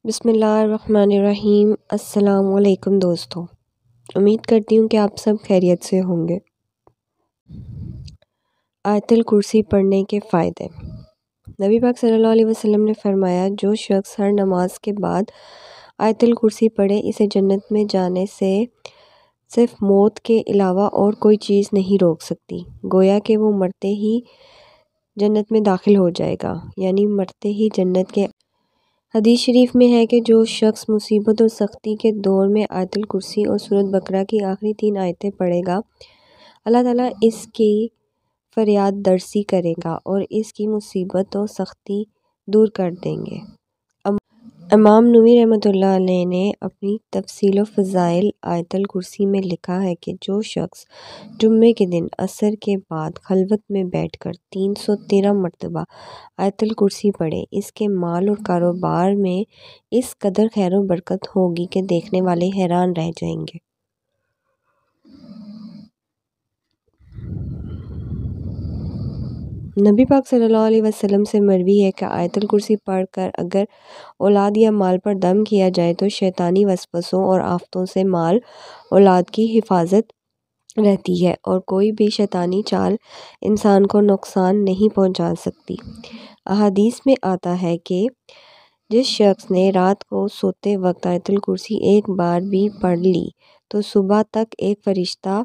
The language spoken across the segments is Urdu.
بسم اللہ الرحمن الرحیم۔ السلام علیکم دوستوں، امید کرتی ہوں کہ آپ سب خیریت سے ہوں گے۔ آیت الکرسی پڑھنے کے فائدے۔ نبی پاک صلی اللہ علیہ وسلم نے فرمایا، جو شخص ہر نماز کے بعد آیت الکرسی پڑھے اسے جنت میں جانے سے صرف موت کے علاوہ اور کوئی چیز نہیں روک سکتی، گویا کہ وہ مرتے ہی جنت میں داخل ہو جائے گا، یعنی مرتے ہی جنت کے۔ حدیث شریف میں ہے کہ جو شخص مصیبت اور سختی کے دور میں آیت الکرسی اور سورۃ بقرہ کی آخری 3 آیتیں پڑھے گا، اللہ تعالیٰ اس کی فریاد درسی کرے گا اور اس کی مصیبت و سختی دور کر دیں گے۔ امام نووی رحمۃ اللہ علیہ نے اپنی تفصیل و فضائل آیت الکرسی میں لکھا ہے کہ جو شخص جمعے کے دن عصر کے بعد خلوت میں بیٹھ کر 313 مرتبہ آیت الکرسی پڑھے، اس کے مال اور کاروبار میں اس قدر خیر و برکت ہوگی کہ دیکھنے والے حیران رہ جائیں گے۔ نبی پاک صلی اللہ علیہ وسلم سے مروی ہے کہ آیت الکرسی پڑھ کر اگر اولاد یا مال پر دم کیا جائے تو شیطانی وسوسوں اور آفتوں سے مال اولاد کی حفاظت رہتی ہے اور کوئی بھی شیطانی چال انسان کو نقصان نہیں پہنچا سکتی۔ احادیث میں آتا ہے کہ جس شخص نے رات کو سوتے وقت آیت الکرسی ایک بار بھی پڑھ لی تو صبح تک ایک فرشتہ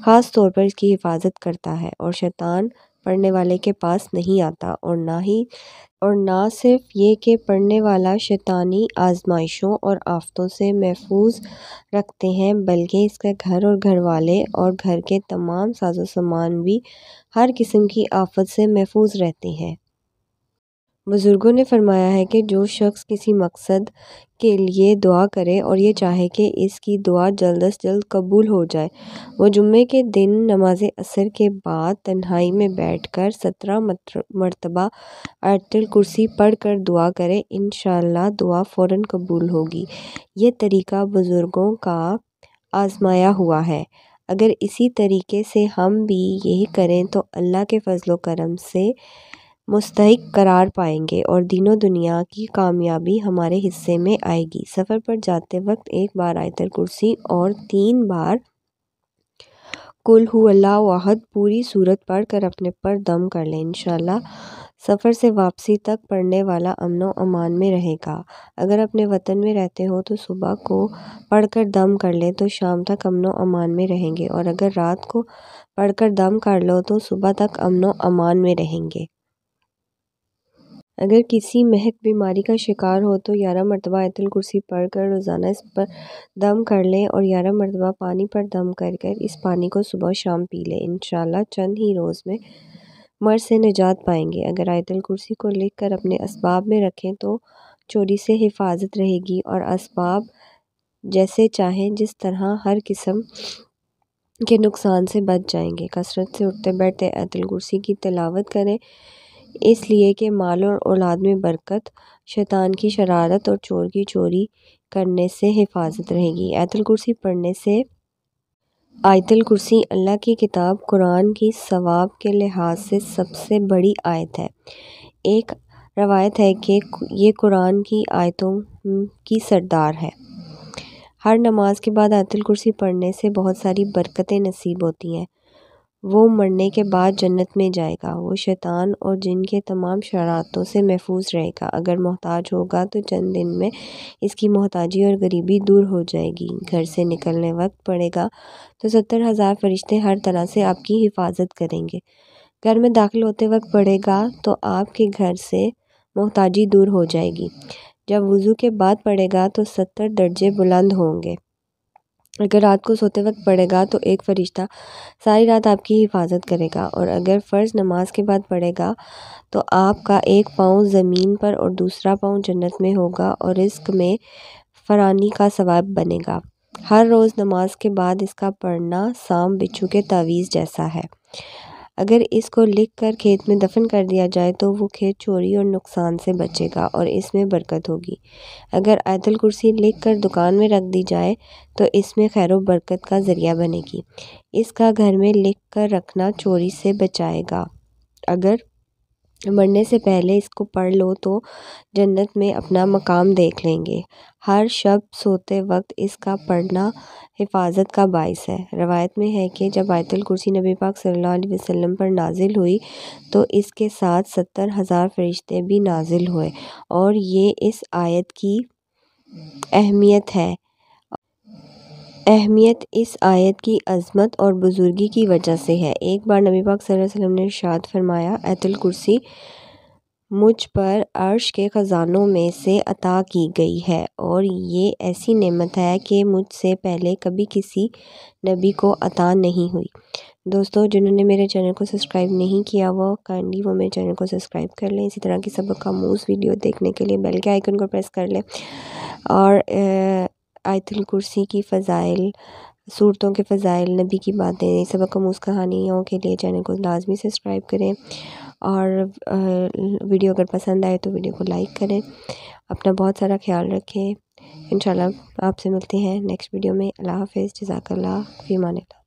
خاص طور پر اس کی حفاظت کرتا ہے اور شیطان پڑھنے والے کے پاس نہیں آتا، اور نہ صرف یہ کہ پڑھنے والا شیطانی آزمائشوں اور آفتوں سے محفوظ رکھتے ہیں بلکہ اس کا گھر اور گھر والے اور گھر کے تمام ساز و سامان بھی ہر قسم کی آفت سے محفوظ رہتے ہیں۔ بزرگوں نے فرمایا ہے کہ جو شخص کسی مقصد کے لیے دعا کرے اور یہ چاہے کہ اس کی دعا جلد از جلد قبول ہو جائے، وہ جمعے کے دن نماز عصر کے بعد تنہائی میں بیٹھ کر 17 مرتبہ آیت الکرسی پڑھ کر دعا کرے، انشاءاللہ دعا فوراً قبول ہوگی۔ یہ طریقہ بزرگوں کا آزمایا ہوا ہے۔ اگر اسی طریقے سے ہم بھی یہی کریں تو اللہ کے فضل و کرم سے مستحق قرار پائیں گے اور دین و دنیا کی کامیابی ہمارے حصے میں آئے گی۔ سفر پر جاتے وقت ایک بار آیت الکرسی اور 3 بار قل ھو اللہ احد پوری سورت پڑھ کر اپنے پر دم کر لیں، انشاءاللہ سفر سے واپسی تک پڑھنے والا امن و امان میں رہے گا۔ اگر اپنے وطن میں رہتے ہو تو صبح کو پڑھ کر دم کر لیں تو شام تک امن و امان میں رہیں گے، اور اگر رات کو پڑھ کر دم کر لو تو صبح تک امن و امان میں رہیں گے۔ اگر کسی مہک بیماری کا شکار ہو تو 11 مرتبہ آیت الکرسی پڑھ کر روزانہ اس پر دم کر لیں اور 11 مرتبہ پانی پر دم کر کر اس پانی کو صبح و شام پی لیں، انشاءاللہ چند ہی روز میں مرض سے نجات پائیں گے۔ اگر آیت الکرسی کو لکھ کر اپنے اسباب میں رکھیں تو چوری سے حفاظت رہے گی اور اسباب جیسے چاہیں جس طرح ہر قسم کے نقصان سے بچ جائیں گے۔ کثرت سے اٹھتے بیٹھتے آیت الکرسی کی تلاوت کریں، اس لیے کہ مال اور اولاد میں برکت، شیطان کی شرارت اور چور کی چوری کرنے سے حفاظت رہے گی۔ آیت الکرسی پڑھنے سے آیت الکرسی اللہ کی کتاب قرآن کی ثواب کے لحاظ سے سب سے بڑی آیت ہے۔ ایک روایت ہے کہ یہ قرآن کی آیتوں کی سردار ہے۔ ہر نماز کے بعد آیت الکرسی پڑھنے سے بہت ساری برکتیں نصیب ہوتی ہیں۔ وہ مرنے کے بعد جنت میں جائے گا، وہ شیطان اور جن کے تمام شرارتوں سے محفوظ رہے گا، اگر محتاج ہوگا تو چند دن میں اس کی محتاجی اور غریبی دور ہو جائے گی، گھر سے نکلنے وقت پڑھے گا تو 70,000 فرشتے ہر طرح سے آپ کی حفاظت کریں گے، گھر میں داخل ہوتے وقت پڑھے گا تو آپ کے گھر سے محتاجی دور ہو جائے گی، جب وضو کے بعد پڑھے گا تو 70 درجے بلند ہوں گے، اگر رات کو سوتے وقت پڑھے گا تو ایک فرشتہ ساری رات آپ کی حفاظت کرے گا، اور اگر فرض نماز کے بعد پڑھے گا تو آپ کا ایک پاؤں زمین پر اور دوسرا پاؤں جنت میں ہوگا اور رزق میں فراوانی کا سبب بنے گا۔ ہر روز نماز کے بعد اس کا پڑھنا سام بچھو کے تعویذ جیسا ہے۔ اگر اس کو لکھ کر کھیت میں دفن کر دیا جائے تو وہ کھیت چوری اور نقصان سے بچے گا اور اس میں برکت ہوگی۔ اگر آیت الکرسی لکھ کر دکان میں رکھ دی جائے تو اس میں خیر و برکت کا ذریعہ بنے گی۔ اس کا گھر میں لکھ کر رکھنا چوری سے بچائے گا۔ اگر مرنے سے پہلے اس کو پڑھ لو تو جنت میں اپنا مقام دیکھ لیں گے۔ ہر شب سوتے وقت اس کا پڑھنا حفاظت کا باعث ہے۔ روایت میں ہے کہ جب آیت الکرسی نبی پاک صلی اللہ علیہ وسلم پر نازل ہوئی تو اس کے ساتھ 70,000 فرشتے بھی نازل ہوئے، اور یہ اس آیت کی اہمیت ہے۔ اہمیت اس آیت کی عظمت اور بزرگی کی وجہ سے ہے۔ ایک بار نبی پاک صلی اللہ علیہ وسلم نے ارشاد فرمایا، آیت الکرسی مجھ پر عرش کے خزانوں میں سے عطا کی گئی ہے، اور یہ ایسی نعمت ہے کہ مجھ سے پہلے کبھی کسی نبی کو عطا نہیں ہوئی۔ دوستو، جنہوں نے میرے چینل کو سبسکرائب نہیں کیا وہ کائنڈلی میرے چینل کو سبسکرائب کر لیں۔ اسی طرح کی سبق آموز ویڈیو دیکھنے کے لیے بیل کے آئیکن کو پریس کر لیں، اور آیت الکرسی کی فضائل، صورتوں کے فضائل، نبی کی باتیں، سبق آموز کہانیوں کے لیے چینل کو لازمی سبسکرائب کریں، اور ویڈیو اگر پسند آئے تو ویڈیو کو لائک کریں۔ اپنا بہت سارا خیال رکھیں۔ انشاءاللہ آپ سے ملتے ہیں نیکسٹ ویڈیو میں۔ اللہ حافظ، جزاک اللہ، فی امان اللہ۔